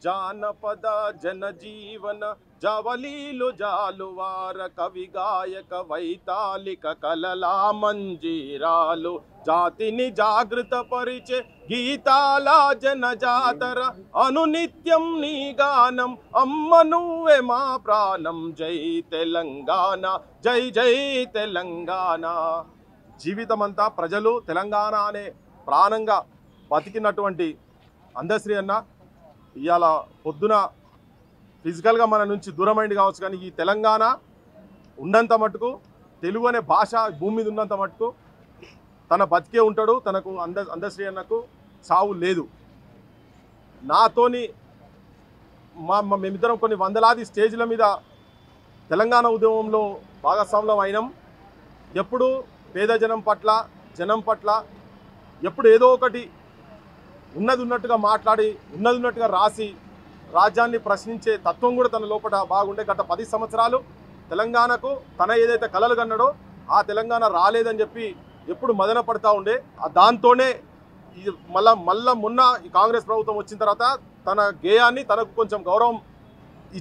జానపద జనజీవన జవలీలు జాలువార కవి గాయక వైతాళిక కలలా మంజీరాలు జాతిని జాగృత పరిచే గీతాల జనజాతర అనునిత్యం నీ గానం అమ్మ నువ్వే మా ప్రాణం జై తెలంగాణ జై జై తెలంగాణ. జీవితమంతా ప్రజలు తెలంగాణ అనే ప్రాణంగా బతికినటువంటి అందశ్రీ అన్న ఇవాళ పొద్దున ఫిజికల్గా మన నుంచి దూరమైంది కావచ్చు, కానీ ఈ తెలంగాణ ఉన్నంత మటుకు తెలుగు అనే భాష భూమి మీద ఉన్నంత మటుకు తన బతికే ఉంటాడు. తనకు అందశ్రీ అన్నకు చావు లేదు. నాతోని మేమిద్దరం కొన్ని వందలాది స్టేజ్ల మీద తెలంగాణ ఉద్యమంలో భాగస్వామ్యం అయినాం. ఎప్పుడు పేద జనం పట్ల ఎప్పుడు ఏదో ఒకటి ఉన్నది ఉన్నట్టుగా మాట్లాడి ఉన్నది ఉన్నట్టుగా రాసి రాజ్యాన్ని ప్రశ్నించే తత్వం కూడా తన లోపల బాగుండే. గత 10 సంవత్సరాలు తెలంగాణకు తన ఏదైతే కలలు కన్నాడో ఆ తెలంగాణ రాలేదని చెప్పి ఎప్పుడు మదన పడతా ఉండే. దాంతోనే మళ్ళా మొన్న ఈ కాంగ్రెస్ ప్రభుత్వం వచ్చిన తర్వాత తన గేయాన్ని తనకు కొంచెం గౌరవం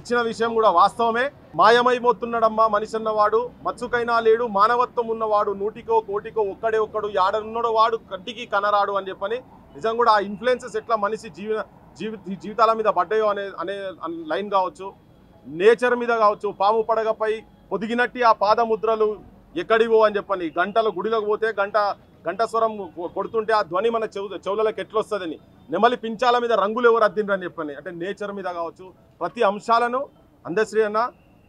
ఇచ్చిన విషయం కూడా వాస్తవమే. మాయమైపోతున్నాడమ్మా మనిషి అన్నవాడు, మచ్చుకైనా లేడు మానవత్వం ఉన్నవాడు, నూటికో కోటికో ఒక్కడే ఒక్కడు, యాడనున్నడో వాడు కంటికి కనరాడు అని చెప్పని నిజం కూడా ఆ ఇన్ఫ్లుయెన్సెస్ ఎట్లా మనిషి జీవితాల మీద పడ్డాయో అనే లైన్ కావచ్చు, నేచర్ మీద కావచ్చు. పాము పడగపై పొదిగినట్టి ఆ పాదముద్రలు ఎక్కడివో అని చెప్పని, గంటలు గుడిలోకి పోతే గంట స్వరం కొడుతుంటే ఆ ధ్వని మన చెవులకి ఎట్లొస్తుందని, నెమలి పించాల మీద రంగులు ఎవరు అద్దిండ్రని చెప్పని, అంటే నేచర్ మీద కావచ్చు ప్రతి అంశాలను అందశ్రీ అన్న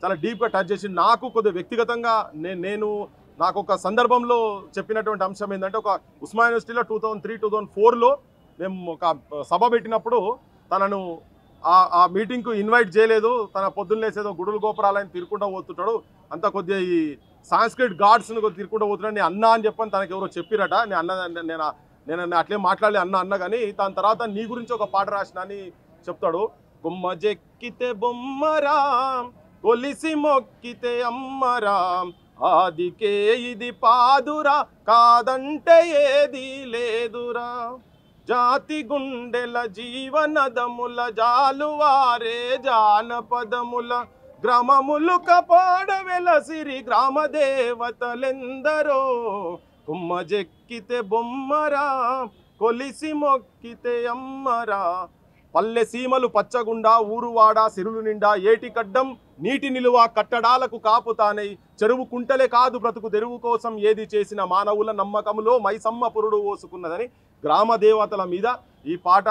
చాలా డీప్గా టచ్ చేసి నాకు కొద్దిగా వ్యక్తిగతంగా నాకు ఒక సందర్భంలో చెప్పినటువంటి అంశం ఏంటంటే, ఒక ఉస్మానియా యూనివర్సిటీలో 2003-2004లో మేము ఒక సభ పెట్టినప్పుడు తనను ఆ మీటింగ్కు ఇన్వైట్ చేయలేదు. తన పొద్దున్న లేసేదో గుడులు గోపురాలని తిరుక్కుంటూ పోతుంటాడు, అంతా కొద్దిగా ఈ సాంస్క్రిట్ గాడ్స్ని కొద్దిగా తిరుక్కుంటూ పోతున్నాడు. నేను అన్నా అని చెప్పని తనకు ఎవరో చెప్పిరట. నేను అట్లే మాట్లాడలే అన్న కానీ దాని తర్వాత నీ గురించి ఒక పాట రాసిన అని చెప్తాడు. కొమ్మ జెక్కితే బొమ్మరా కొలిసి మొక్కితే అమ్మరా ఆదికే ఇది పాదురా కాదంటే ఏది లేదురా జాతి గుండెల జీవనదముల జాలువారే జానపదముల గ్రామములు కపాడవెలసిరి గ్రామ దేవతలెందరో కొమ్మ జెక్కితే బొమ్మరా కొలిసి మొక్కితే అమ్మరా పల్లె సీమలు పచ్చగుండా ఊరువాడ సిరులు నిండా ఏటి కడ్డం నీటి నిలువ కట్టడాలకు కాపుతానై చెరువు కుంటలే కాదు బ్రతుకు తెరువు కోసం ఏది చేసిన మానవుల నమ్మకములో మైసమ్మ పురుడు ఓసుకున్నదని గ్రామ దేవతల మీద ఈ పాట